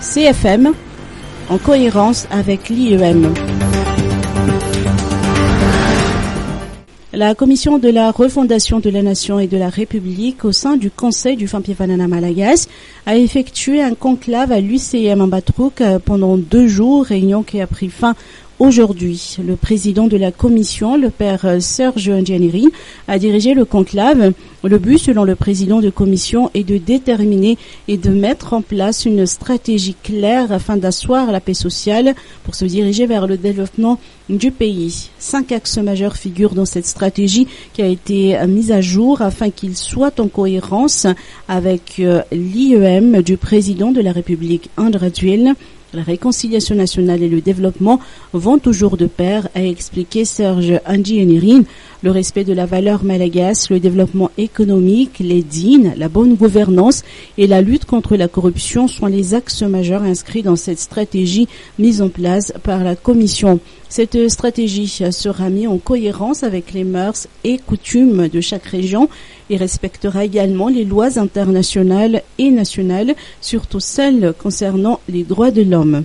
CFM, en cohérence avec l'IEM. La commission de la refondation de la nation et de la République au sein du Conseil du Fampifanana Malagas a effectué un conclave à l'UCM en Batrouk pendant 2 jours, réunion qui a pris fin aujourd'hui. Le président de la commission, le père Serge Ndianiri, a dirigé le conclave. Le but, selon le président de commission, est de déterminer et de mettre en place une stratégie claire afin d'asseoir la paix sociale pour se diriger vers le développement du pays. 5 axes majeurs figurent dans cette stratégie qui a été mise à jour afin qu'il soit en cohérence avec l'IEM du président de la République André Duel. La réconciliation nationale et le développement vont toujours de pair, a expliqué Serge Ndianiri. Le respect de la valeur malagasy, le développement économique, les dînes, la bonne gouvernance et la lutte contre la corruption sont les axes majeurs inscrits dans cette stratégie mise en place par la Commission. Cette stratégie sera mise en cohérence avec les mœurs et coutumes de chaque région et respectera également les lois internationales et nationales, surtout celles concernant les droits de l'homme.